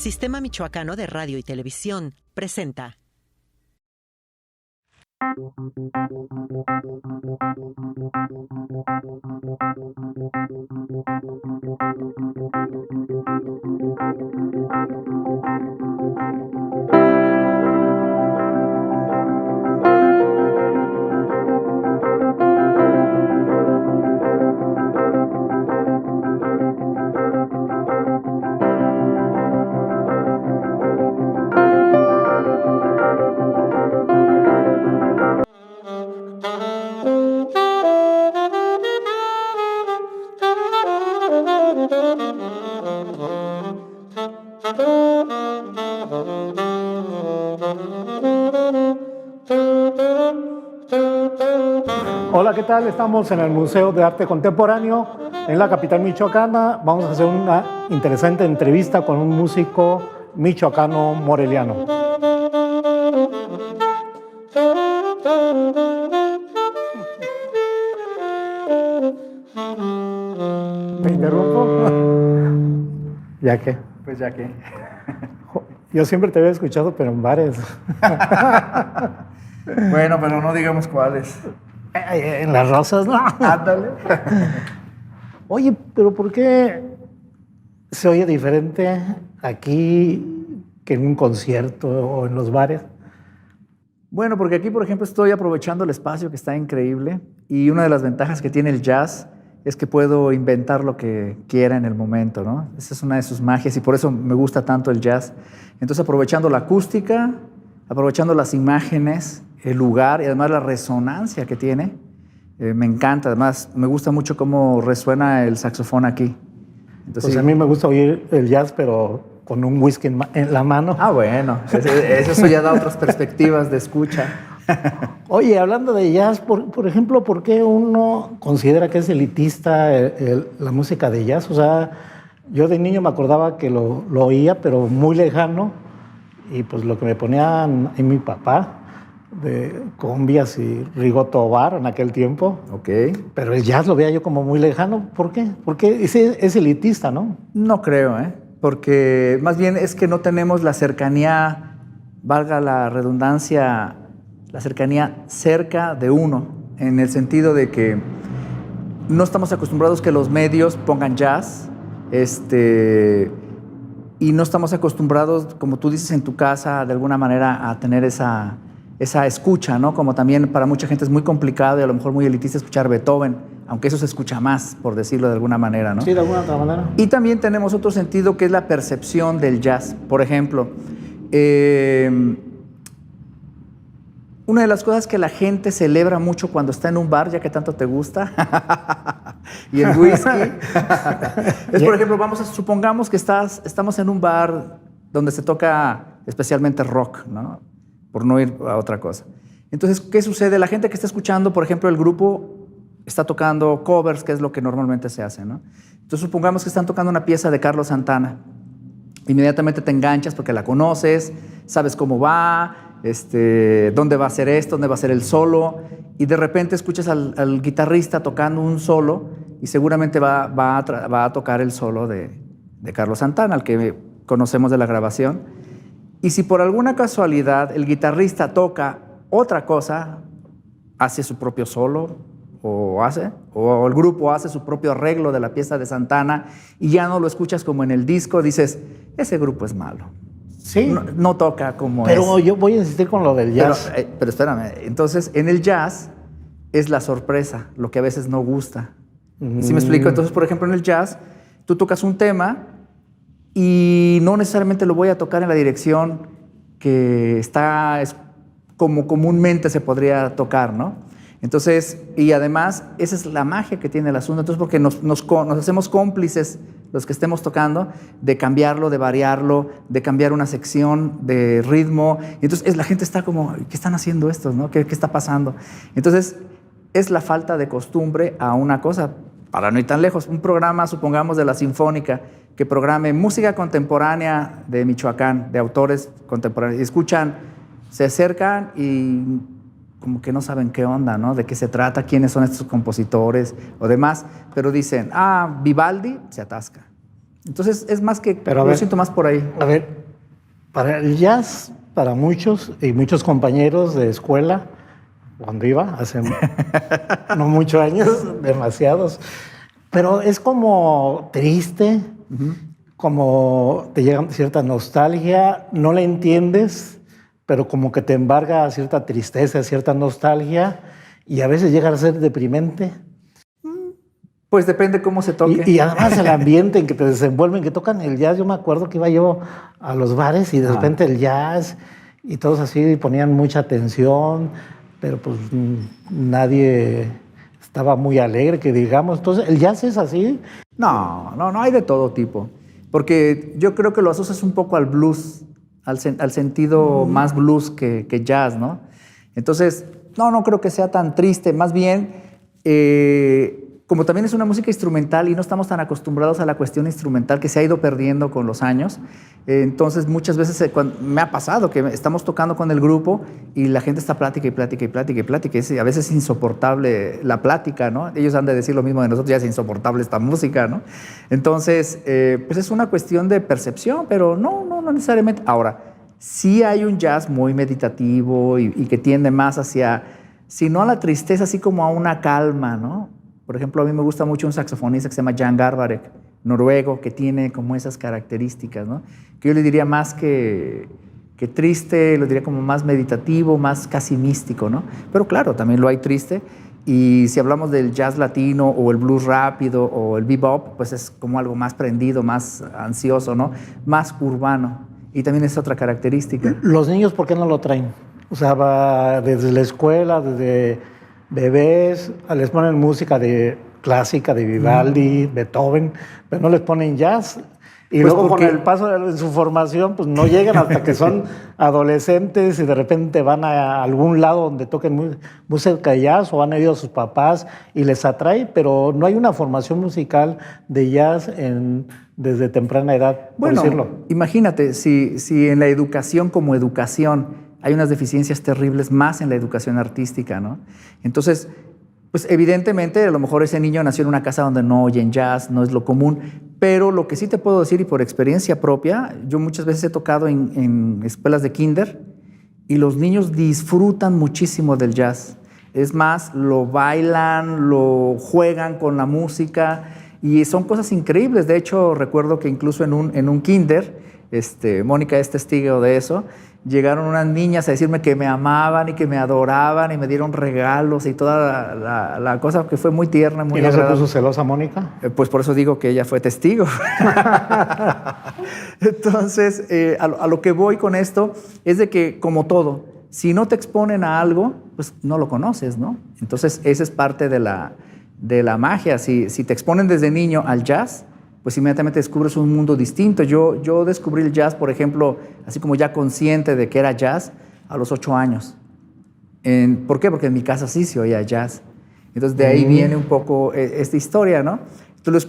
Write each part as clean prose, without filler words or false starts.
Sistema Michoacano de Radio y Televisión presenta. Hola, ¿qué tal? Estamos en el Museo de Arte Contemporáneo en la capital michoacana. Vamos a hacer una interesante entrevista con un músico michoacano moreliano. ¿Me interrumpo? ¿Ya qué? Pues ya que. Yo siempre te había escuchado, pero en bares. Bueno, pero no digamos cuáles. En Las Rosas, ¿no? Ándale. Oye, pero ¿por qué se oye diferente aquí que en un concierto o en los bares? Bueno, porque aquí, por ejemplo, estoy aprovechando el espacio que está increíble y una de las ventajas que tiene el jazz es que puedo inventar lo que quiera en el momento, ¿no? Esa es una de sus magias y por eso me gusta tanto el jazz. Entonces, aprovechando la acústica, aprovechando las imágenes, el lugar y además la resonancia que tiene, me encanta. Además, me gusta mucho cómo resuena el saxofón aquí. Entonces, Pues a mí me gusta oír el jazz, pero con un whisky en la mano. Ah, bueno, eso ya da otras perspectivas de escucha. Oye, hablando de jazz, por ejemplo, ¿por qué uno considera que es elitista la música de jazz? O sea, yo de niño me acordaba que lo oía, pero muy lejano, y pues lo que me ponían en mi papá, de cumbias y Rigo Tobar en aquel tiempo. Ok. Pero el jazz lo veía yo como muy lejano. ¿Por qué? Porque es elitista, ¿no? No creo, porque más bien es que no tenemos la cercanía, valga la redundancia, la cercanía cerca de uno, en el sentido de que no estamos acostumbrados que los medios pongan jazz, y no estamos acostumbrados, como tú dices en tu casa, de alguna manera a tener esa escucha, ¿no? Como también para mucha gente es muy complicado y a lo mejor muy elitista escuchar Beethoven, aunque eso se escucha más, por decirlo de alguna manera, ¿no? Sí, de alguna otra manera. Y también tenemos otro sentido que es la percepción del jazz. Por ejemplo, una de las cosas que la gente celebra mucho cuando está en un bar, ya que tanto te gusta, y el whisky, es, por ejemplo, supongamos que estamos en un bar donde se toca especialmente rock, ¿no? Por no ir a otra cosa. Entonces, ¿qué sucede? La gente que está escuchando, por ejemplo, el grupo está tocando covers, que es lo que normalmente se hace, ¿no? Entonces, supongamos que están tocando una pieza de Carlos Santana. Inmediatamente te enganchas porque la conoces, sabes cómo va, dónde va a ser esto, dónde va a ser el solo, y de repente escuchas al guitarrista tocando un solo y seguramente va a tocar el solo de Carlos Santana, al que conocemos de la grabación. Y si por alguna casualidad el guitarrista toca otra cosa, hace su propio solo, o el grupo hace su propio arreglo de la pieza de Santana y ya no lo escuchas como en el disco, dices, ese grupo es malo. Sí. No toca como pero es. Yo voy a insistir con lo del jazz. Pero espérame, entonces en el jazz es la sorpresa, lo que a veces no gusta. ¿Sí me explico? Entonces, por ejemplo, en el jazz, tú tocas un tema y no necesariamente lo voy a tocar en la dirección que es como comúnmente se podría tocar, ¿no? Entonces, y además, esa es la magia que tiene el asunto. Entonces, porque nos hacemos cómplices los que estemos tocando de cambiarlo, de variarlo, de cambiar una sección de ritmo. Y entonces la gente está como, ¿qué están haciendo estos, no? ¿Qué está pasando? Entonces, es la falta de costumbre a una cosa. Para no ir tan lejos, un programa, supongamos, de la Sinfónica, que programe música contemporánea de Michoacán, de autores contemporáneos, y escuchan, se acercan y como que no saben qué onda, ¿no? De qué se trata, quiénes son estos compositores o demás, pero dicen, Vivaldi, se atasca. Entonces es más que, Pero a yo ver, siento más por ahí. A ver, para el jazz, para muchos y muchos compañeros de escuela, cuando iba, hace no muchos años, demasiados, pero es como triste, como te llega cierta nostalgia, no la entiendes, pero como que te embarga cierta tristeza, cierta nostalgia, y a veces llega a ser deprimente. Pues depende cómo se toque. Y además el ambiente en que te desenvuelven, que tocan el jazz. Yo me acuerdo que iba yo a los bares y de repente el jazz y todos así ponían mucha atención, pero pues nadie estaba muy alegre, que digamos. Entonces, ¿el jazz es así? No, hay de todo tipo. Porque yo creo que lo asocias un poco al blues, al sentido más blues que jazz, ¿no? Entonces, no creo que sea tan triste. Más bien, como también es una música instrumental y no estamos tan acostumbrados a la cuestión instrumental que se ha ido perdiendo con los años, entonces muchas veces me ha pasado que estamos tocando con el grupo y la gente está plática y plática y plática y plática. A veces es insoportable la plática, ¿no? Ellos han de decir lo mismo de nosotros, ya es insoportable esta música, ¿no? Entonces, pues es una cuestión de percepción, pero no necesariamente. Ahora, sí hay un jazz muy meditativo y que tiende más hacia, si no a la tristeza, así como a una calma, ¿no? Por ejemplo, a mí me gusta mucho un saxofonista que se llama Jan Garbarek, noruego, que tiene como esas características, ¿no? Que yo le diría más que triste, lo diría como más meditativo, más casi místico, ¿no? Pero claro, también lo hay triste. Y si hablamos del jazz latino o el blues rápido o el bebop, pues es como algo más prendido, más ansioso, ¿no? Más urbano. Y también es otra característica. Los niños, ¿por qué no lo traen? O sea, va desde la escuela, desde bebés, les ponen música clásica de Vivaldi, Beethoven, pero no les ponen jazz. Y Pues luego porque, con el paso de su formación, pues no llegan hasta que son adolescentes y de repente van a algún lado donde toquen música de jazz o han ido a sus papás y les atrae, pero no hay una formación musical de jazz desde temprana edad, por decirlo. Imagínate, si en la educación como educación hay unas deficiencias terribles más en la educación artística, ¿no? Entonces, pues evidentemente a lo mejor ese niño nació en una casa donde no oyen jazz, no es lo común, pero lo que sí te puedo decir y por experiencia propia, yo muchas veces he tocado en escuelas de kinder y los niños disfrutan muchísimo del jazz. Es más, lo bailan, lo juegan con la música y son cosas increíbles. De hecho, recuerdo que incluso en un kinder, Mónica es testigo de eso, llegaron unas niñas a decirme que me amaban y que me adoraban y me dieron regalos y toda la cosa que fue muy tierna, muy agradable. ¿Y no se puso celosa Mónica? Pues por eso digo que ella fue testigo. Entonces, a lo que voy con esto es de que, como todo, si no te exponen a algo, pues no lo conoces, ¿no? Entonces, esa es parte de la magia. Si te exponen desde niño al jazz, pues inmediatamente descubres un mundo distinto. Yo descubrí el jazz, por ejemplo, así como ya consciente de que era jazz, a los 8 años. ¿Por qué? Porque en mi casa sí se oía jazz. Entonces de ahí viene un poco esta historia, ¿no?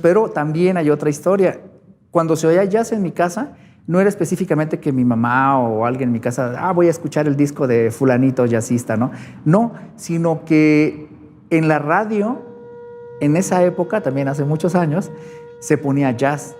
Pero también hay otra historia. Cuando se oía jazz en mi casa, no era específicamente que mi mamá o alguien en mi casa, voy a escuchar el disco de fulanito jazzista, ¿no? No, sino que en la radio, en esa época, también hace muchos años, se ponía jazz.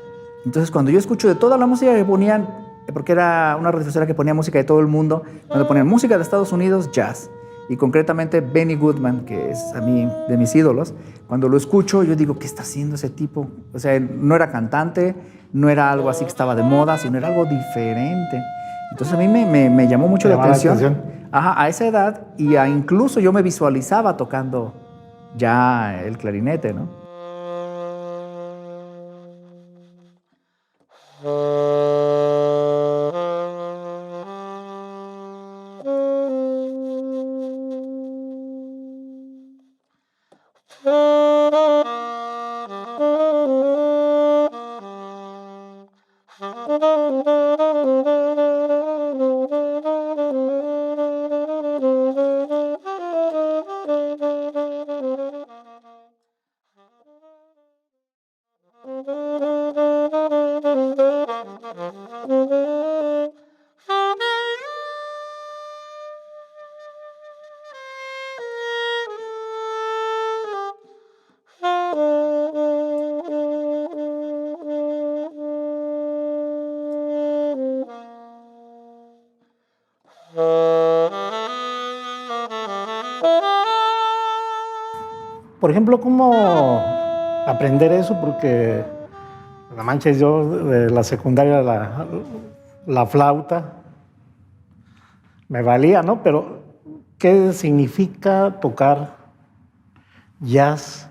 Entonces, cuando yo escucho de toda la música que ponían, porque era una radiodifusora que ponía música de todo el mundo, cuando ponían música de Estados Unidos, jazz. Y concretamente Benny Goodman, que es a mí de mis ídolos, cuando lo escucho, yo digo, ¿qué está haciendo ese tipo? O sea, no era cantante, no era algo así que estaba de moda, sino era algo diferente. Entonces, a mí me llamó mucho la atención. Ajá, a esa edad, y incluso yo me visualizaba tocando ya el clarinete, ¿no? por ejemplo, ¿cómo aprender eso? Porque, no manches, yo de la secundaria la flauta me valía, ¿no? Pero, ¿qué significa tocar jazz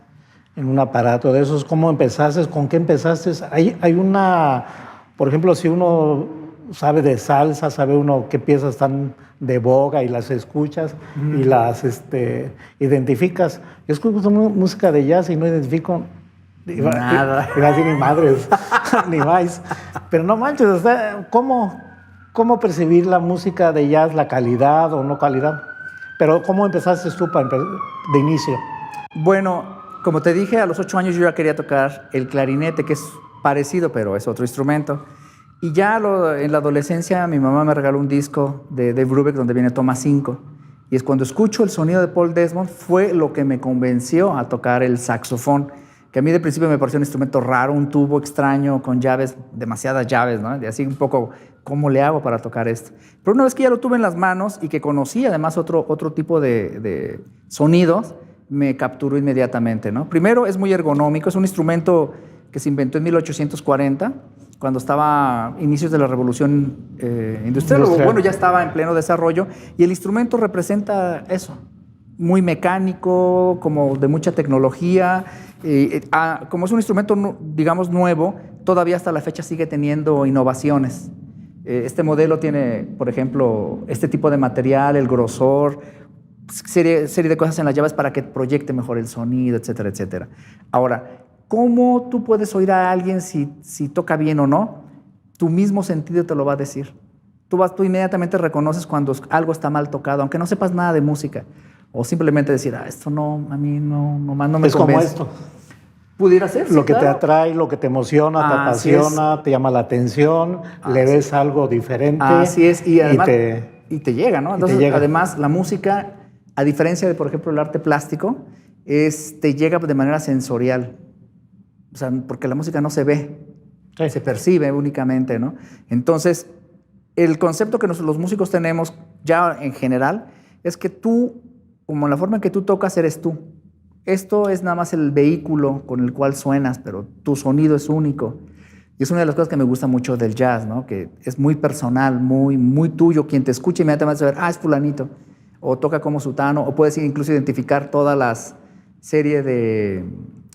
en un aparato de esos? ¿Cómo empezaste? ¿Con qué empezaste? Hay una, por ejemplo, si uno sabe de salsa, sabe uno qué piezas están de boga y las escuchas y las identificas. Yo escucho música de jazz y no identifico nada. Iba a decir ni madres, ni más. Pero no manches, o sea, ¿cómo percibir la música de jazz, la calidad o no calidad? Pero ¿cómo empezaste tú de inicio? Bueno, como te dije, a los 8 años yo ya quería tocar el clarinete, que es parecido, pero es otro instrumento. Y ya en la adolescencia mi mamá me regaló un disco de Dave Brubeck donde viene Toma 5. Y es cuando escucho el sonido de Paul Desmond fue lo que me convenció a tocar el saxofón, que a mí de principio me pareció un instrumento raro, un tubo extraño con llaves, demasiadas llaves, ¿no? Y así un poco, ¿cómo le hago para tocar esto? Pero una vez que ya lo tuve en las manos y que conocí además otro tipo de sonidos, me capturó inmediatamente, ¿no? Primero, es muy ergonómico, es un instrumento que se inventó en 1840, cuando estaba inicios de la revolución industrial, o bueno, ya estaba en pleno desarrollo, y el instrumento representa eso, muy mecánico, como de mucha tecnología, como es un instrumento, digamos, nuevo, todavía hasta la fecha sigue teniendo innovaciones. Este modelo tiene, por ejemplo, este tipo de material, el grosor, serie de cosas en las llaves para que proyecte mejor el sonido, etcétera, etcétera. Ahora, ¿cómo tú puedes oír a alguien si toca bien o no? Tu mismo sentido te lo va a decir. Tú inmediatamente reconoces cuando algo está mal tocado, aunque no sepas nada de música. O simplemente decir, esto no, a mí nomás no me es convence. Es como esto. Pudiera ser, sí, lo que claro. te atrae, lo que te emociona, te apasiona, te llama la atención, le ves algo diferente. Así es, y además y te llega, ¿no? Entonces, además, la música, a diferencia de, por ejemplo, el arte plástico, te llega de manera sensorial. O sea, porque la música no se ve, se percibe únicamente, ¿no? Entonces, el concepto que los músicos tenemos ya en general es que tú, como la forma en que tú tocas, eres tú. Esto es nada más el vehículo con el cual suenas, pero tu sonido es único. Y es una de las cosas que me gusta mucho del jazz, ¿no? Que es muy personal, muy, muy tuyo. Quien te escucha inmediatamente va a saber, es fulanito, o toca como sutano, o puedes incluso identificar todas las serie de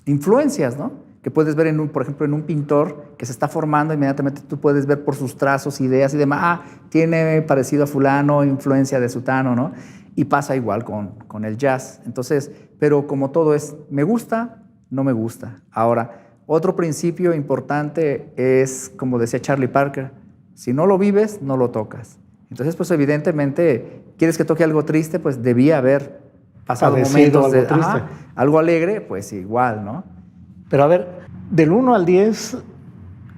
influencias, ¿no? Que puedes ver, por ejemplo, en un pintor que se está formando, inmediatamente tú puedes ver por sus trazos, ideas y demás, tiene parecido a fulano, influencia de sutano, ¿no? Y pasa igual con el jazz. Entonces, pero como todo es, me gusta, no me gusta. Ahora, otro principio importante es, como decía Charlie Parker, si no lo vives, no lo tocas. Entonces, pues evidentemente, ¿quieres que toque algo triste? Pues debía haber pasado momentos de algo alegre, pues igual, ¿no? Pero a ver, del 1 al 10,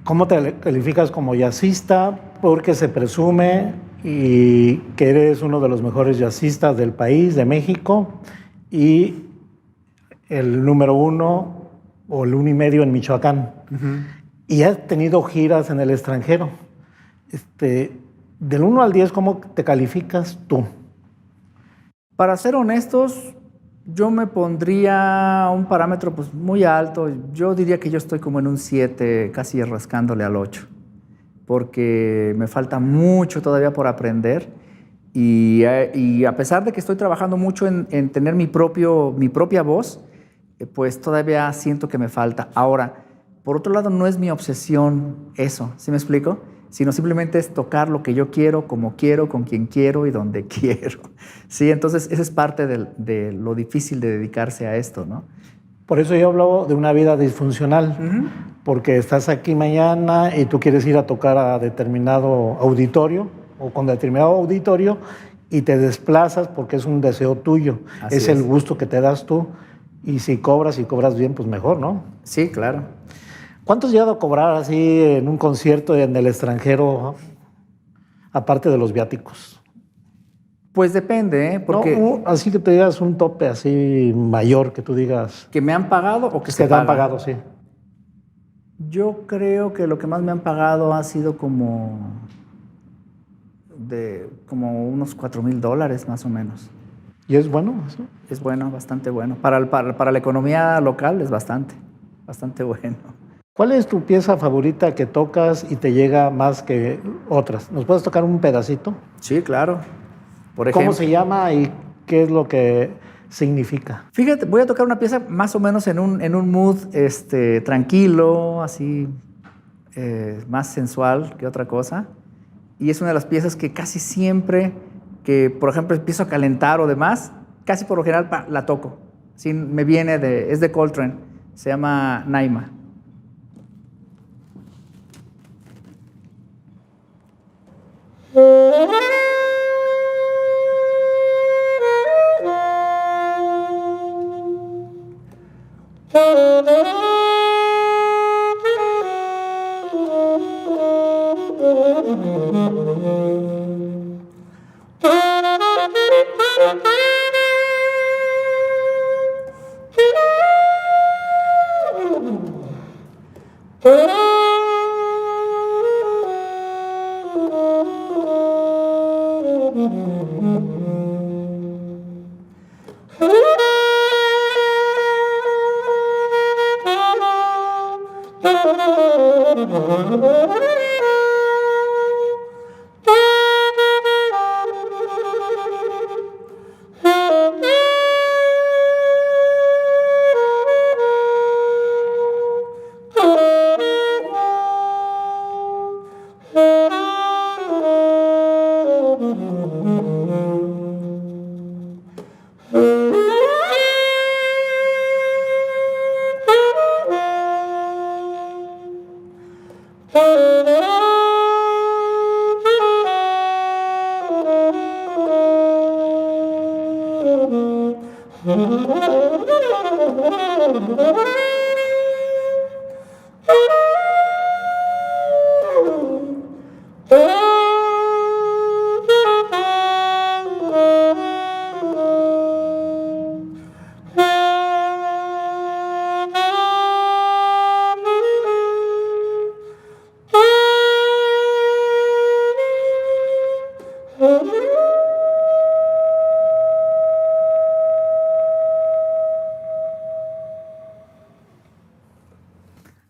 ¿cómo te calificas como jazzista? Porque se presume y que eres uno de los mejores jazzistas del país, de México, y el número 1 o el 1.5 en Michoacán. Y has tenido giras en el extranjero. Del 1 al 10, ¿cómo te calificas tú? Para ser honestos, yo me pondría un parámetro pues, muy alto. Yo diría que yo estoy como en un 7, casi rascándole al 8, porque me falta mucho todavía por aprender. Y a pesar de que estoy trabajando mucho en tener mi propia voz, pues todavía siento que me falta. Ahora, por otro lado, no es mi obsesión eso, ¿sí me explico? Sino simplemente es tocar lo que yo quiero, como quiero, con quien quiero y donde quiero. Sí, entonces esa es parte de lo difícil de dedicarse a esto, ¿no? Por eso yo hablo de una vida disfuncional, porque estás aquí mañana y tú quieres ir a tocar a determinado auditorio o con determinado auditorio y te desplazas porque es un deseo tuyo, es el gusto que te das tú, y si cobras bien, pues mejor, ¿no? Sí, claro. ¿Cuánto has llegado a cobrar así en un concierto en el extranjero, aparte de los viáticos? Pues depende, ¿eh? Porque No, así que te digas un tope así mayor, que tú digas... ¿Que me han pagado o que se te han pagado, sí. Yo creo que lo que más me han pagado ha sido como unos $4,000 más o menos. ¿Y es bueno eso? Es bueno, bastante bueno. Para la economía local es bastante bueno. ¿Cuál es tu pieza favorita que tocas y te llega más que otras? ¿Nos puedes tocar un pedacito? Sí, claro. Por ¿Cómo ejemplo, se llama y qué es lo que significa? fíjate, voy a tocar una pieza más o menos en un mood tranquilo, así, más sensual que otra cosa. Y es una de las piezas que casi siempre que, por ejemplo, empiezo a calentar o demás, casi por lo general la toco. Sí, es de Coltrane, se llama Naima.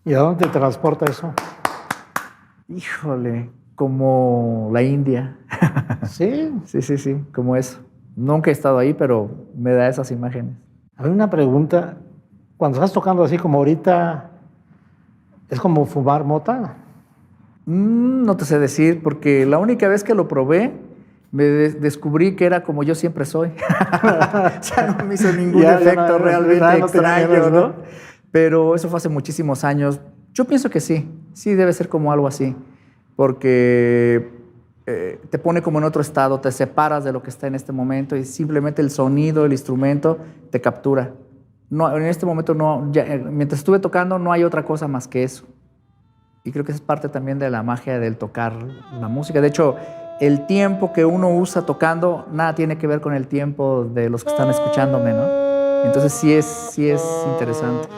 ¿Y a dónde te transporta eso? Híjole, como la India. Sí. Sí, como eso. Nunca he estado ahí, pero me da esas imágenes. A ver, una pregunta. Cuando estás tocando así como ahorita, ¿es como fumar mota? No te sé decir, porque la única vez que lo probé, descubrí que era como yo siempre soy. O sea, no me hizo ningún efecto realmente extraño, ¿no? Pero eso fue hace muchísimos años. Yo pienso que sí debe ser como algo así, porque te pone como en otro estado, te separas de lo que está en este momento y simplemente el sonido, el instrumento te captura. No, en este momento no, mientras estuve tocando no hay otra cosa más que eso. Y creo que es parte también de la magia del tocar la música. De hecho, el tiempo que uno usa tocando nada tiene que ver con el tiempo de los que están escuchándome, ¿no? Entonces sí es interesante.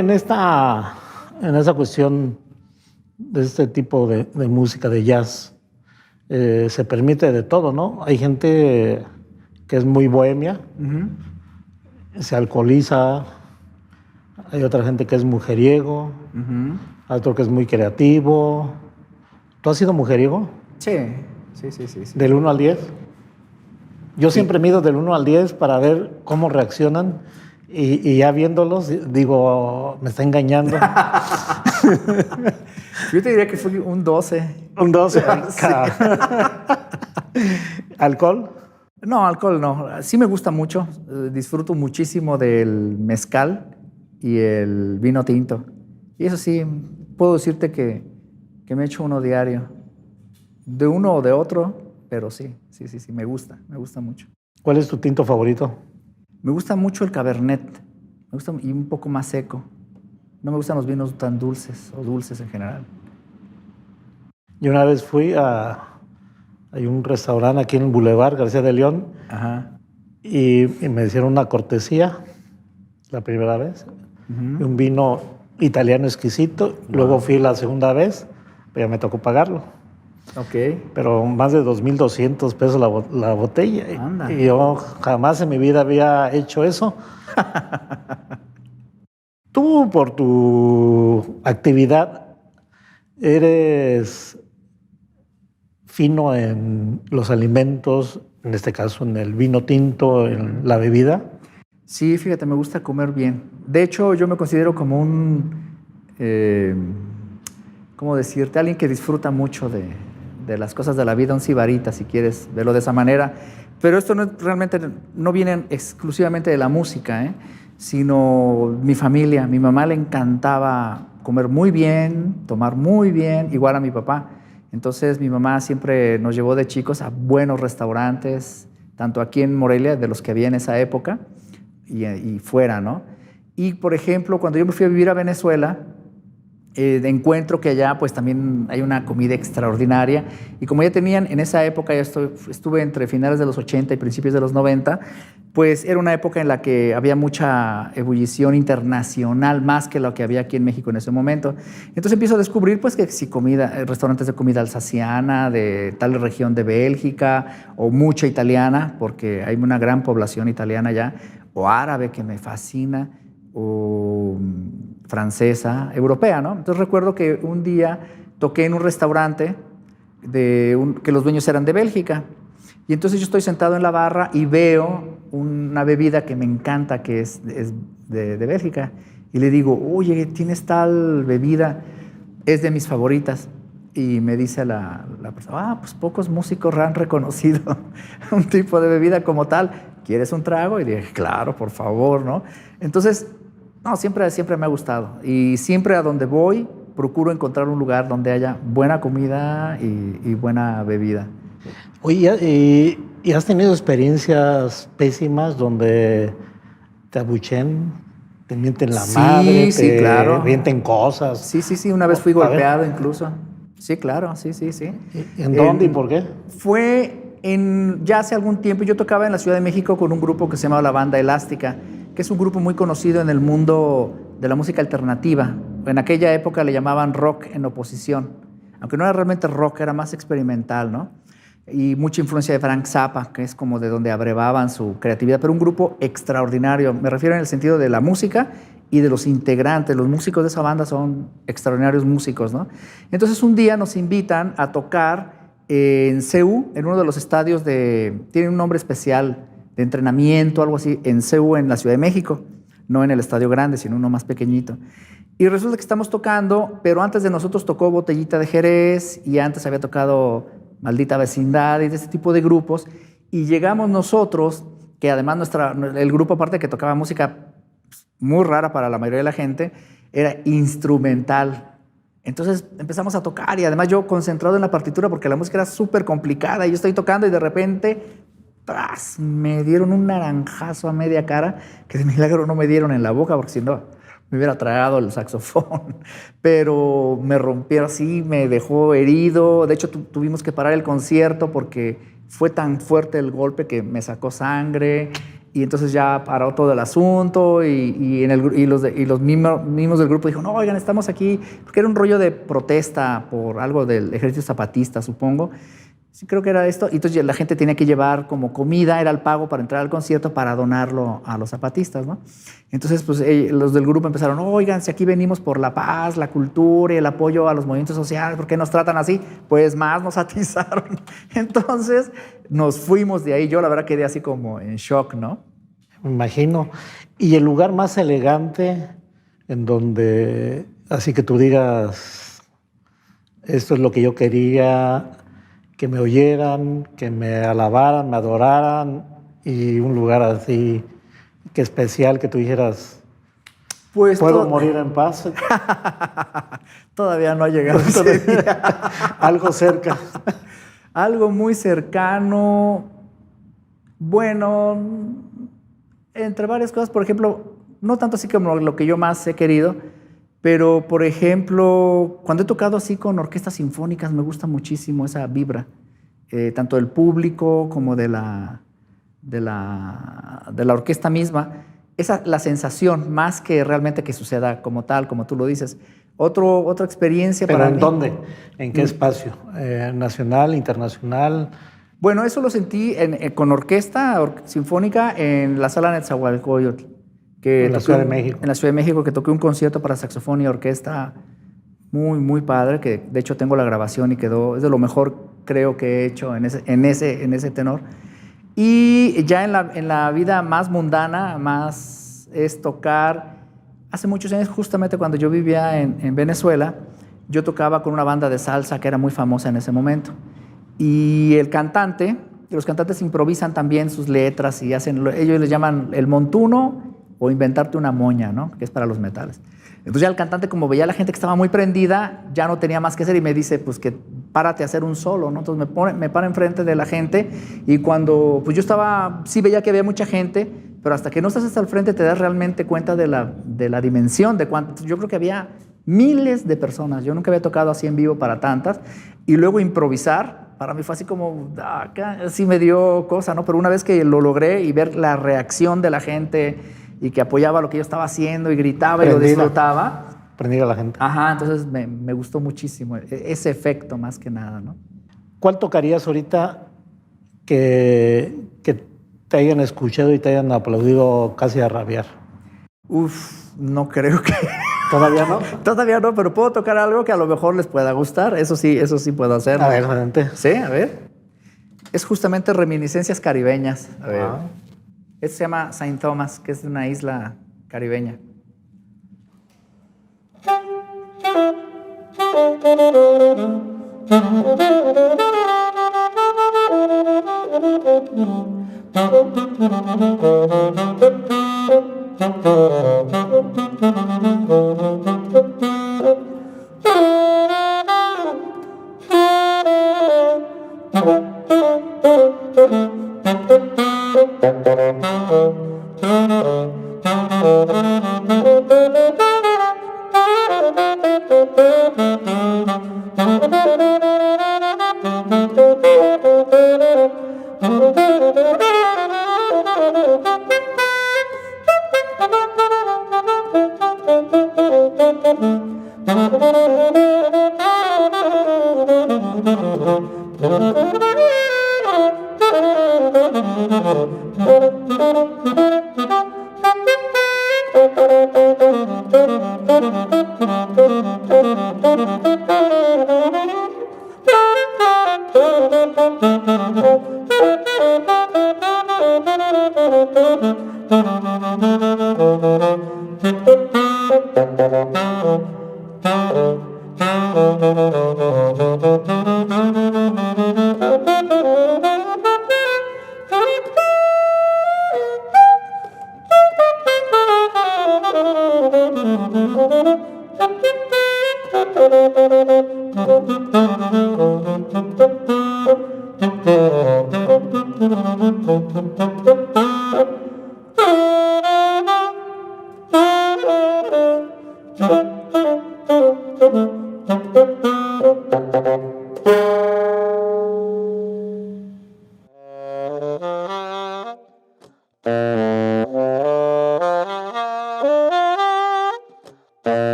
en esta cuestión de este tipo de música, de jazz, se permite de todo, ¿no? Hay gente que es muy bohemia, se alcoholiza, hay otra gente que es mujeriego, hay otro que es muy creativo. ¿Tú has sido mujeriego? Sí. ¿Del 1 al 10? Yo siempre mido del 1 al 10 para ver cómo reaccionan y ya viéndolos digo, me está engañando. Yo te diría que fue un 12. Un 12. Sí. ¿Alcohol? No, alcohol no. Sí me gusta mucho. Disfruto muchísimo del mezcal y el vino tinto. Y eso sí, puedo decirte que me echo uno diario. De uno o de otro, pero sí, me gusta mucho. ¿Cuál es tu tinto favorito? Me gusta mucho el Cabernet, me gusta y un poco más seco. No me gustan los vinos tan dulces o dulces en general. Yo una vez fui hay un restaurante aquí en el Boulevard García de León. Ajá. Y me hicieron una cortesía la primera vez. Un vino italiano exquisito. Wow. Luego fui la segunda vez, pero ya me tocó pagarlo. Ok. Pero más de 2,200 pesos la botella. Anda. Y yo jamás en mi vida había hecho eso. Tú, por tu actividad, eres fino en los alimentos, en este caso en el vino tinto, en la bebida. Sí, fíjate, me gusta comer bien. De hecho, yo me considero como un, ¿cómo decirte? Alguien que disfruta mucho de las cosas de la vida, un sibarita, si quieres verlo de esa manera. Pero esto realmente no viene exclusivamente de la música, sino mi familia. Mi mamá le encantaba comer muy bien, tomar muy bien, igual a mi papá. Entonces mi mamá siempre nos llevó de chicos a buenos restaurantes, tanto aquí en Morelia, de los que había en esa época, y fuera, ¿no? Y, por ejemplo, cuando yo me fui a vivir a Venezuela, encuentro que allá pues también hay una comida extraordinaria. Y como ya tenían, en esa época, ya estuve entre finales de los 80 y principios de los 90, pues era una época en la que había mucha ebullición internacional, más que lo que había aquí en México en ese momento. Entonces empiezo a descubrir pues que sí, restaurantes de comida alsaciana, de tal región de Bélgica, o mucha italiana, porque hay una gran población italiana allá, o árabe, que me fascina, o francesa, europea, ¿no? Entonces recuerdo que un día toqué en un restaurante que los dueños eran de Bélgica. Y entonces yo estoy sentado en la barra y veo una bebida que me encanta, que es de Bélgica. Y le digo, oye, ¿tienes tal bebida? Es de mis favoritas. Y me dice la persona, pues pocos músicos han reconocido un tipo de bebida como tal. ¿Quieres un trago? Y dije, claro, por favor, ¿no? Entonces, no, siempre me ha gustado. Y siempre a donde voy, procuro encontrar un lugar donde haya buena comida y buena bebida. Oye, ¿y has tenido experiencias pésimas donde te abuchen, te mienten la madre, sí, claro, mienten cosas? Sí, una vez fui golpeado incluso. Sí, claro, sí. ¿Y en dónde y por qué? Fue ya hace algún tiempo. Yo tocaba en la Ciudad de México con un grupo que se llamaba La Banda Elástica, que es un grupo muy conocido en el mundo de la música alternativa. En aquella época le llamaban rock en oposición, aunque no era realmente rock, era más experimental, ¿no? Y mucha influencia de Frank Zappa, que es como de donde abrevaban su creatividad, pero un grupo extraordinario. Me refiero en el sentido de la música y de los integrantes. Los músicos de esa banda son extraordinarios músicos, ¿no? Entonces un día nos invitan a tocar en CEU, en uno de los estadios tiene un nombre especial, de entrenamiento, algo así, en CEU, en la Ciudad de México, no en el estadio grande, sino uno más pequeñito. Y resulta que estamos tocando, pero antes de nosotros tocó Botellita de Jerez, y antes había tocado Maldita Vecindad y de este tipo de grupos, y llegamos nosotros, que además el grupo, aparte de que tocaba música muy rara para la mayoría de la gente, era instrumental. Entonces empezamos a tocar, y además yo concentrado en la partitura porque la música era súper complicada, y yo estoy tocando y de repente me dieron un naranjazo a media cara, que de milagro no me dieron en la boca, porque si no me hubiera tragado el saxofón. Pero me rompió así, me dejó herido. De hecho, tuvimos que parar el concierto porque fue tan fuerte el golpe que me sacó sangre. Y entonces ya paró todo el asunto y los mismos del grupo dijeron, no, oigan, estamos aquí, porque era un rollo de protesta por algo del ejército zapatista, supongo. Sí, creo que era esto. Y entonces la gente tenía que llevar como comida, era el pago para entrar al concierto para donarlo a los zapatistas, ¿no? Entonces, pues los del grupo empezaron, oigan, si aquí venimos por la paz, la cultura y el apoyo a los movimientos sociales, ¿por qué nos tratan así? Pues más nos atizaron. Entonces, nos fuimos de ahí. Yo la verdad quedé así como en shock, ¿no? Me imagino. Y el lugar más elegante en donde, así que tú digas, esto es lo que yo quería, que me oyeran, que me alabaran, me adoraran, y un lugar así que especial, que tú dijeras, pues ¿puedo morir en paz? Todavía no ha llegado ese día. Algo cerca. Algo muy cercano. Bueno, entre varias cosas, por ejemplo, no tanto así como lo que yo más he querido, pero, por ejemplo, cuando he tocado así con orquestas sinfónicas, me gusta muchísimo esa vibra, tanto del público como de la orquesta misma. La sensación, más que realmente que suceda como tal, como tú lo dices. Otra experiencia ¿pero para en mí. dónde? ¿En qué espacio? ¿Nacional, internacional? Bueno, eso lo sentí con orquesta sinfónica en la sala Netzahualcóyotl. En la Ciudad de México. En la Ciudad de México, que toqué un concierto para saxofón y orquesta muy, muy padre, que de hecho tengo la grabación y es de lo mejor, creo, que he hecho en ese tenor. Y ya en la vida más mundana, más es tocar. Hace muchos años, justamente cuando yo vivía en Venezuela, yo tocaba con una banda de salsa que era muy famosa en ese momento. Y los cantantes improvisan también sus letras y ellos les llaman el montuno o inventarte una moña, ¿no? Que es para los metales. Entonces ya el cantante, como veía a la gente que estaba muy prendida, ya no tenía más que hacer y me dice, pues que párate a hacer un solo, ¿no? Entonces me para enfrente de la gente y cuando, pues yo sí veía que había mucha gente, pero hasta que no estás hasta el frente te das realmente cuenta de la dimensión, de cuánto. Yo creo que había miles de personas. Yo nunca había tocado así en vivo para tantas. Y luego improvisar, para mí fue así como, sí me dio cosa, ¿no? Pero una vez que lo logré y ver la reacción de la gente y que apoyaba lo que yo estaba haciendo y gritaba y lo disfrutaba. Prendida la gente. Ajá, entonces me gustó muchísimo ese efecto más que nada, ¿no? ¿Cuál tocarías ahorita que te hayan escuchado y te hayan aplaudido casi a rabiar? No creo que... ¿Todavía no? Todavía no, pero puedo tocar algo que a lo mejor les pueda gustar. Eso sí puedo hacerlo. A ver, adelante. Sí, a ver. Es justamente Reminiscencias Caribeñas. A ver. Este se llama Saint Thomas, que es de una isla caribeña.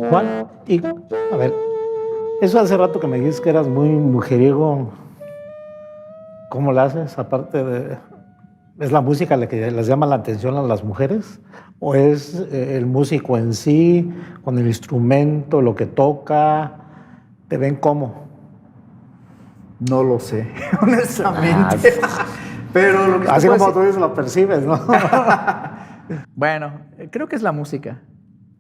Juan, y a ver, eso hace rato que me dijiste que eras muy mujeriego. ¿Cómo lo haces? Aparte de... ¿Es la música la que les llama la atención a las mujeres? ¿O es el músico en sí, con el instrumento, lo que toca? ¿Te ven cómo? No lo sé, honestamente. Pero lo que así como decir... tú dices, lo percibes, ¿no? Bueno, creo que es la música,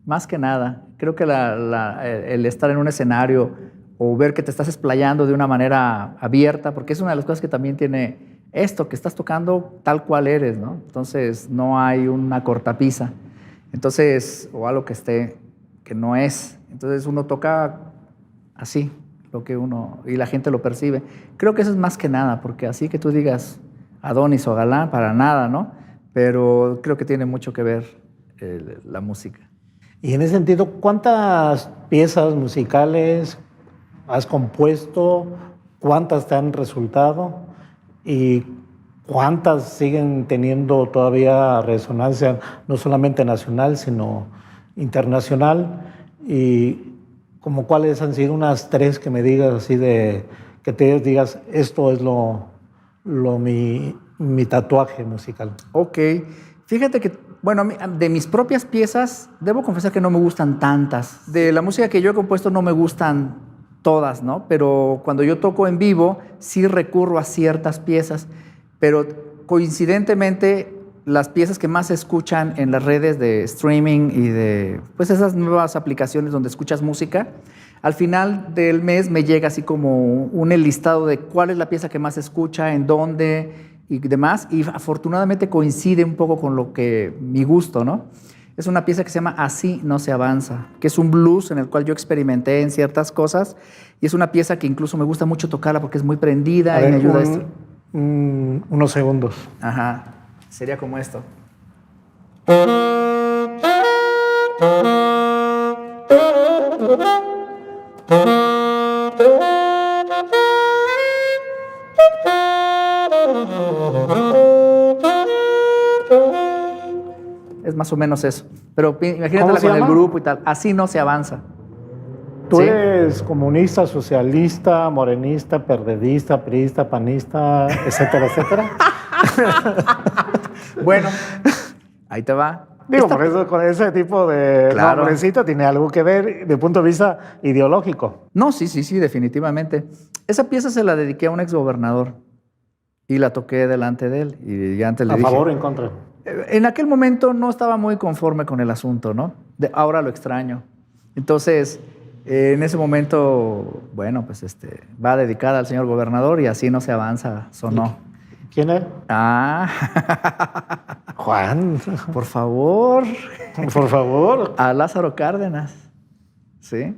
más que nada. Creo que el estar en un escenario o ver que te estás explayando de una manera abierta, porque es una de las cosas que también tiene esto, que estás tocando tal cual eres, ¿no? Entonces no hay una cortapisa, entonces, o algo que no es. Entonces uno toca así, lo que uno, y la gente lo percibe. Creo que eso es más que nada, porque así que tú digas Adonis o Galán, para nada, ¿no? Pero creo que tiene mucho que ver la música. Y en ese sentido, ¿cuántas piezas musicales has compuesto? ¿Cuántas te han resultado? ¿Y cuántas siguen teniendo todavía resonancia, no solamente nacional, sino internacional? Y como cuáles han sido unas 3 que me digas así de, que te digas, esto es mi tatuaje musical. Ok, fíjate que, bueno, de mis propias piezas, debo confesar que no me gustan tantas. De la música que yo he compuesto no me gustan todas, ¿no? Pero cuando yo toco en vivo, sí recurro a ciertas piezas, pero coincidentemente las piezas que más se escuchan en las redes de streaming y de pues esas nuevas aplicaciones donde escuchas música, al final del mes me llega así como un listado de cuál es la pieza que más se escucha, en dónde y demás, y afortunadamente coincide un poco con lo que mi gusto, ¿no? Es una pieza que se llama Así no se avanza, que es un blues en el cual yo experimenté en ciertas cosas, y es una pieza que incluso me gusta mucho tocarla porque es muy prendida y me ayuda a esto. Unos segundos. Ajá, sería como esto. Es más o menos eso. Pero imagínatela con el grupo y tal. Así no se avanza. ¿Tú ¿Sí? eres comunista, socialista, morenista, perdedista, priista, panista, etcétera, etcétera? Bueno, ahí te va. Digo, por eso con ese tipo de Claro. nombrecito tiene algo que ver desde el punto de vista ideológico. No, sí, definitivamente. Esa pieza se la dediqué a un exgobernador y la toqué delante de él. Y antes le ¿A dije, favor o en contra? En aquel momento no estaba muy conforme con el asunto, ¿no? Ahora lo extraño. Entonces, en ese momento, bueno, pues va dedicada al señor gobernador y Así no se avanza, sonó. ¿Quién es? Ah, Juan, por favor, por favor. a Lázaro Cárdenas, ¿sí?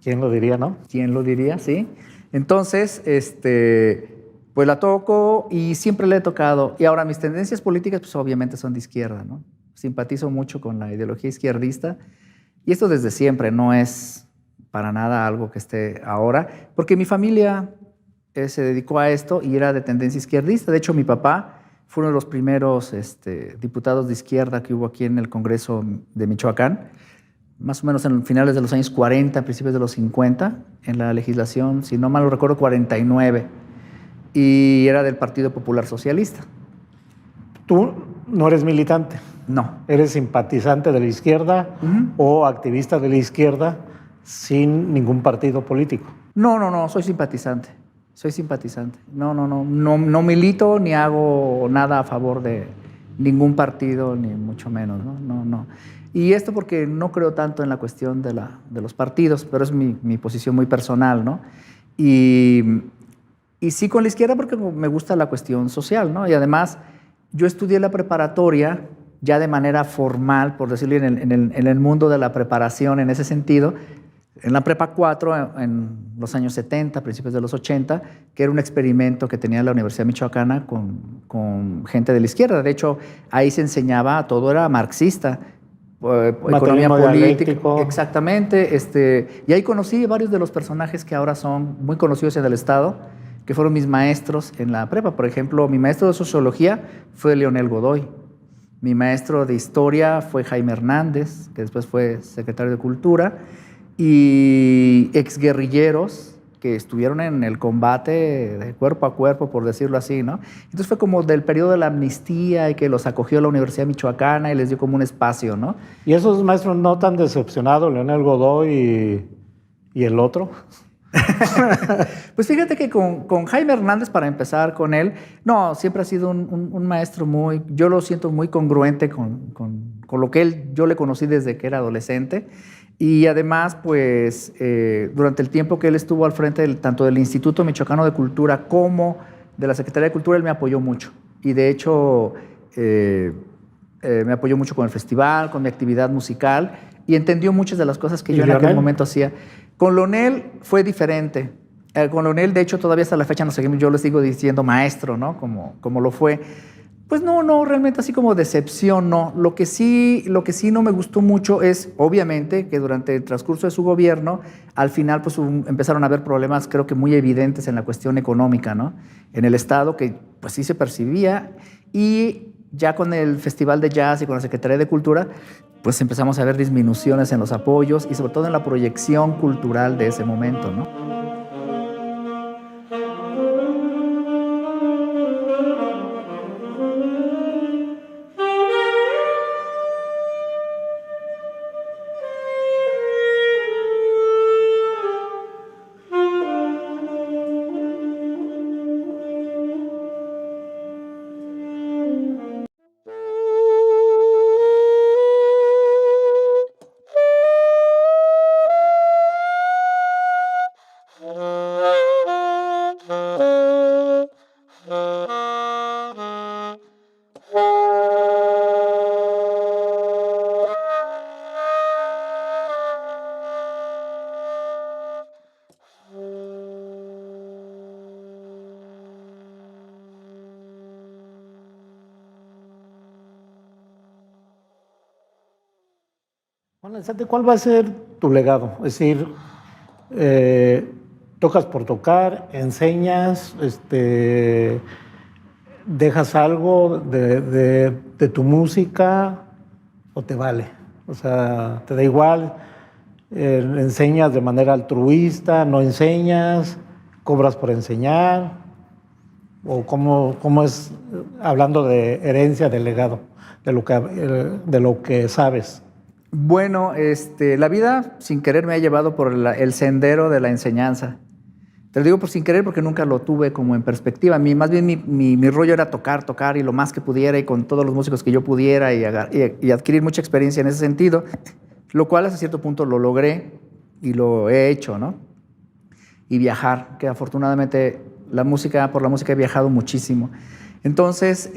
¿Quién lo diría, no? ¿Quién lo diría? Sí. Entonces, pues la toco y siempre la he tocado. Y ahora mis tendencias políticas, pues obviamente son de izquierda, ¿no? Simpatizo mucho con la ideología izquierdista. Y esto desde siempre, no es para nada algo que esté ahora, porque mi familia se dedicó a esto y era de tendencia izquierdista. De hecho, mi papá fue uno de los primeros diputados de izquierda que hubo aquí en el Congreso de Michoacán, más o menos en finales de los años 40, principios de los 50, en la legislación, si no mal lo recuerdo, 49, y era del Partido Popular Socialista. Tú no eres militante. No. Eres simpatizante de la izquierda o activista de la izquierda sin ningún partido político. No, soy simpatizante. Soy simpatizante. No milito ni hago nada a favor de ningún partido, ni mucho menos, no. Y esto porque no creo tanto en la cuestión de los partidos, pero es mi posición muy personal, ¿no? Y sí con la izquierda porque me gusta la cuestión social, ¿no? Y además yo estudié la preparatoria ya de manera formal, por decirlo, en el mundo de la preparación en ese sentido. en la Prepa 4 en los años 70, principios de los 80, que era un experimento que tenía la Universidad Michoacana con gente de la izquierda. De hecho, ahí se enseñaba, todo era marxista, economía política. Exactamente. Y ahí conocí varios de los personajes que ahora son muy conocidos en el Estado, que fueron mis maestros en la prepa. Por ejemplo, mi maestro de sociología fue Leonel Godoy. Mi maestro de historia fue Jaime Hernández, que después fue secretario de Cultura, y exguerrilleros que estuvieron en el combate de cuerpo a cuerpo, por decirlo así, ¿no? Entonces fue como del periodo de la amnistía y que los acogió la Universidad Michoacana y les dio como un espacio, ¿no? ¿Y esos maestros no tan decepcionados, Leonel Godoy y el otro? Pues fíjate que con Jaime Hernández, para empezar con él, no, siempre ha sido un maestro muy, yo lo siento muy congruente con lo que yo le conocí desde que era adolescente. Y además, pues, durante el tiempo que él estuvo al frente tanto del Instituto Michoacano de Cultura como de la Secretaría de Cultura, él me apoyó mucho. Y de hecho, me apoyó mucho con el festival, con mi actividad musical, y entendió muchas de las cosas que yo en aquel momento hacía. Con Leonel fue diferente. Con Leonel, de hecho, todavía hasta la fecha nos seguimos, yo les sigo diciendo maestro, ¿no? Como lo fue. Pues no, realmente así como decepción, no. Lo que sí no me gustó mucho es, obviamente, que durante el transcurso de su gobierno, al final pues empezaron a haber problemas, creo que muy evidentes en la cuestión económica, ¿no? En el Estado, que pues sí se percibía, y ya con el Festival de Jazz y con la Secretaría de Cultura, pues empezamos a ver disminuciones en los apoyos y sobre todo en la proyección cultural de ese momento, ¿no? Bueno, ¿cuál va a ser tu legado? Es decir, tocas por tocar, enseñas, dejas algo de tu música o te vale. O sea, te da igual, enseñas de manera altruista, no enseñas, cobras por enseñar, o cómo es, hablando de herencia, de legado, de lo que sabes. Bueno, la vida sin querer me ha llevado por el sendero de la enseñanza. Te lo digo por sin querer porque nunca lo tuve como en perspectiva. Más bien mi rollo era tocar y lo más que pudiera y con todos los músicos que yo pudiera y adquirir mucha experiencia en ese sentido, lo cual hasta cierto punto lo logré y lo he hecho, ¿no? Y viajar, que afortunadamente por la música he viajado muchísimo. Entonces,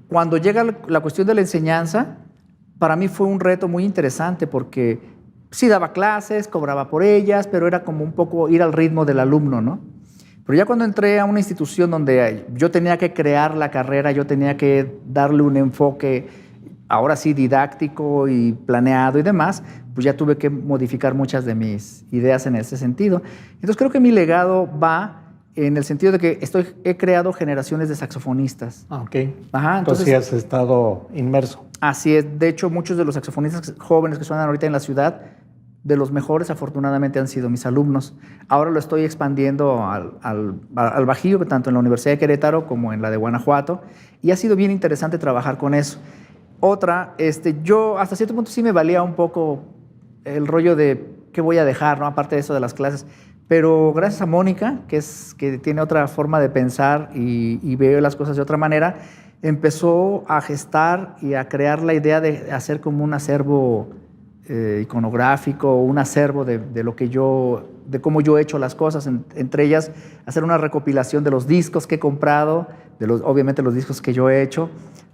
cuando llega la cuestión de la enseñanza, para mí fue un reto muy interesante porque sí daba clases, cobraba por ellas, pero era como un poco ir al ritmo del alumno, ¿no? Pero ya cuando entré a una institución donde yo tenía que crear la carrera, yo tenía que darle un enfoque, ahora sí, didáctico y planeado y demás, pues ya tuve que modificar muchas de mis ideas en ese sentido. Entonces creo que mi legado va en el sentido de que he creado generaciones de saxofonistas. Ah, ok. Ajá, entonces sí has estado inmerso. Así es. De hecho, muchos de los saxofonistas jóvenes que suenan ahorita en la ciudad, de los mejores, afortunadamente, han sido mis alumnos. Ahora lo estoy expandiendo al Bajío, tanto en la Universidad de Querétaro como en la de Guanajuato, y ha sido bien interesante trabajar con eso. Otra, yo hasta cierto punto sí me valía un poco el rollo de qué voy a dejar, ¿no? Aparte de eso de las clases. Pero gracias a Mónica, que tiene otra forma de pensar y ve las cosas de otra manera, empezó a gestar y a crear la idea de hacer como un acervo iconográfico, un acervo de cómo yo he hecho las cosas, entre ellas hacer una recopilación de los discos que he comprado, obviamente los discos que yo he hecho,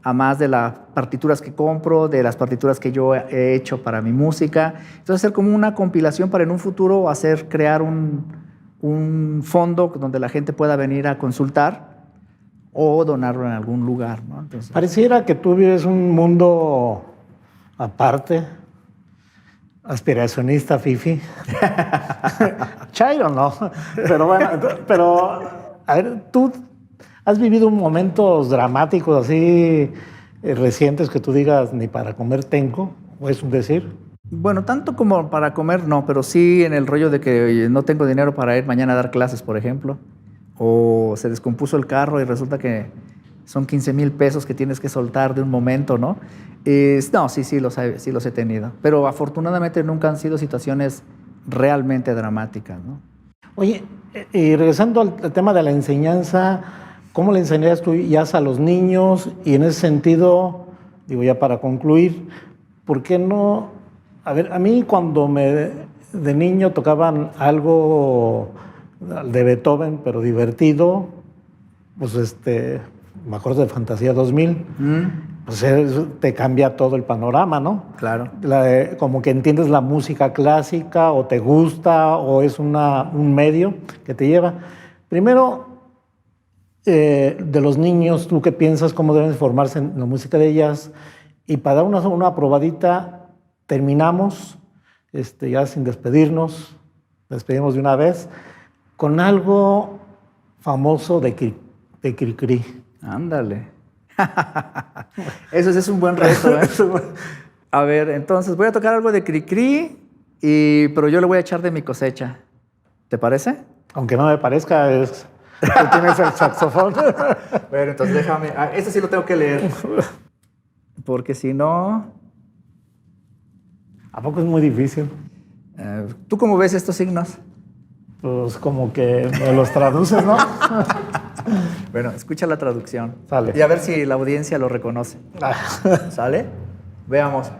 a más de las partituras que compro, de las partituras que yo he hecho para mi música. Entonces hacer como una compilación para en un futuro crear un fondo donde la gente pueda venir a consultar o donarlo en algún lugar, ¿no? Entonces, pareciera que tú vives un mundo aparte, aspiracionista, fifi. Chairo, no. Pero bueno, a ver, tú has vivido momentos dramáticos así recientes que tú digas ni para comer tengo, o es un decir. bueno, tanto como para comer, no, pero sí en el rollo de que oye, no tengo dinero para ir mañana a dar clases, por ejemplo, o se descompuso el carro y resulta que son 15,000 pesos que tienes que soltar de un momento, ¿no? No, sí los he tenido, pero afortunadamente nunca han sido situaciones realmente dramáticas, ¿no? Oye, y regresando al tema de la enseñanza, ¿cómo le enseñarías tú jazz a los niños? Y en ese sentido, digo ya para concluir, ¿por qué no? A ver, a mí cuando de niño tocaban algo de Beethoven, pero divertido, pues me acuerdo de Fantasía 2000, pues eso te cambia todo el panorama, ¿no? Claro. Como que entiendes la música clásica o te gusta o es un medio que te lleva. Primero, de los niños, ¿tú qué piensas? ¿Cómo deben formarse en la música de jazz? Y para dar una probadita, terminamos, ya sin despedirnos, despedimos de una vez, con algo famoso de Cricri. Ándale. Eso es un buen reto, ¿eh? A ver, entonces voy a tocar algo de Cricri, pero yo le voy a echar de mi cosecha. ¿Te parece? Aunque no me parezca, tú tienes el saxofón. Bueno, entonces déjame. Este sí lo tengo que leer. Porque si no. ¿A poco es muy difícil? ¿Tú cómo ves estos signos? Pues como que me los traduces, ¿no? Bueno, escucha la traducción. Sale. Y a ver si la audiencia lo reconoce. ¿Sale? Veamos.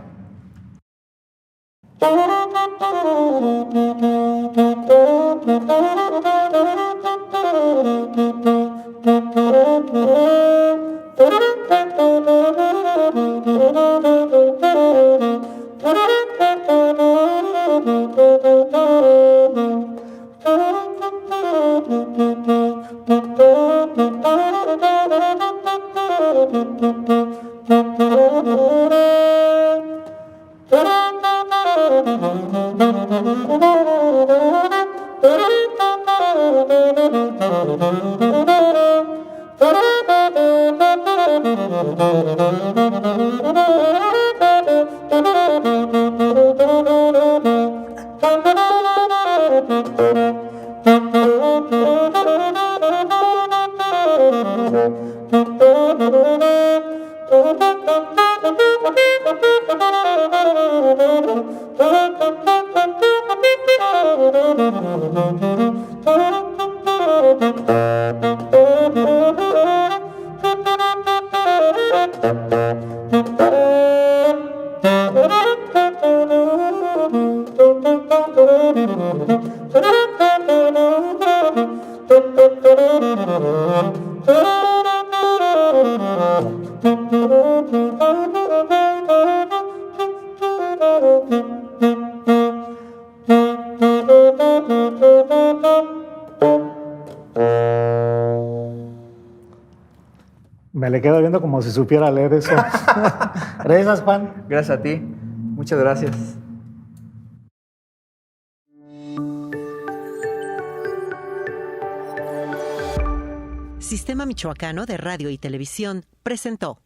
Me le quedo viendo como si supiera leer eso. Gracias, Juan. Gracias a ti. Muchas gracias. Sistema Michoacano de Radio y Televisión presentó